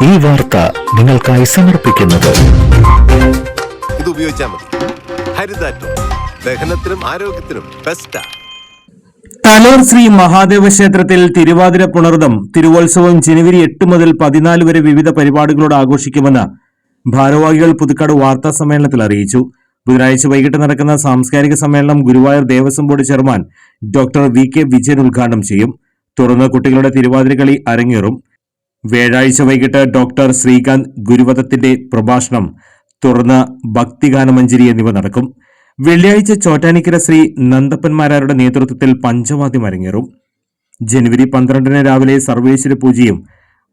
ഈ വാർത്ത നിങ്ങൾക്കായി സമർപ്പിക്കുന്നത് ഇത് ഉപയോഗിച്ചാൽ മതി. ഹരിതാറ്റോ ദഹനത്തിനും ആരോഗ്യത്തിനും ബെസ്റ്റാ. തലോർ ശ്രീ മഹാദേവ ക്ഷേത്രത്തിൽ തിരുവാതിര പുണർദം തിരുവോത്സവം ജനുവരി 8 മുതൽ 14 വരെ വിവിധ പരിപാടികളോട് ആഘോഷിക്കുമെന്ന് ഭാരവാഹികൾ പുതുക്കാട് വാർത്താ സമ്മേളനത്തിൽ അറിയിച്ചു. ബുധനാഴ്ച വൈകിട്ട് നടക്കുന്ന സാംസ്കാരിക സമ്മേളനം Guruvayur Devaswom board chairman doctor VK Vijayan ഉദ്ഘാടനം ചെയ്യും. തുടർന്ന് കുട്ടികളുടെ തിരുവാതിര കളി അരങ്ങേറും. വ്യാഴാഴ്ച വൈകിട്ട് ഡോക്ടർ ശ്രീകാന്ത് ഗുരുവദത്തിന്റെ പ്രഭാഷണം, തുടർന്ന് ഭക്തിഗാനമഞ്ജരി എന്നിവ നടക്കും. വെള്ളിയാഴ്ച ചോറ്റാനിക്കര ശ്രീ നന്ദപ്പന്മാരാരുടെ നേതൃത്വത്തിൽ പഞ്ചവാദ്യം അരങ്ങേറും. ജനുവരി 12 രാവിലെ സർവേശ്വര പൂജയും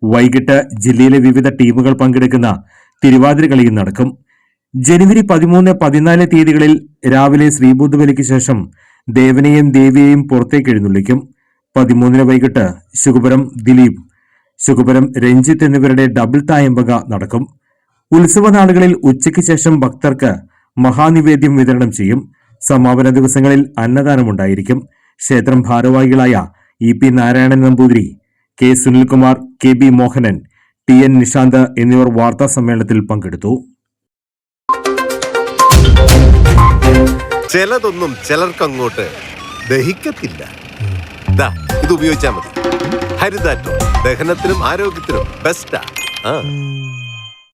വൈകിട്ട് ജില്ലയിലെ വിവിധ ടീമുകൾ പങ്കെടുക്കുന്ന തിരുവാതിര കളിയും നടക്കും. ജനുവരി 13, 14 തീയതികളിൽ രാവിലെ ശ്രീബുദ്ധബലിക്ക് ശേഷം ദേവനെയും ദേവിയെയും പുറത്തേക്ക് എഴുന്നള്ളിക്കും. 13 വൈകിട്ട് ശുകുപരം ദിലീപ്, ശുകുപരം രഞ്ജിത്ത് എന്നിവരുടെ ഡബിൾ തായമ്പക നടക്കും. ഉത്സവ നാളുകളിൽ ഉച്ചയ്ക്ക് ശേഷം ഭക്തർക്ക് മഹാനിവേദ്യം വിതരണം ചെയ്യും. സമാപന ദിവസങ്ങളിൽ അന്നദാനമുണ്ടായിരിക്കും. ക്ഷേത്രം ഭാരവാഹികളായ EP Narayanan Namboothiri, K Sunilkumar, KB Mohanan, TN Nishant എന്നിവർ വാർത്താ സമ്മേളനത്തിൽ പങ്കെടുത്തു. ചിലതൊന്നും ചിലർക്കങ്ങോട്ട് ദഹിക്കത്തില്ല. ഇത് ഉപയോഗിച്ചാൽ മതി. ഹരിതാറ്റോ ദഹനത്തിനും ആരോഗ്യത്തിനും ബെസ്റ്റാ.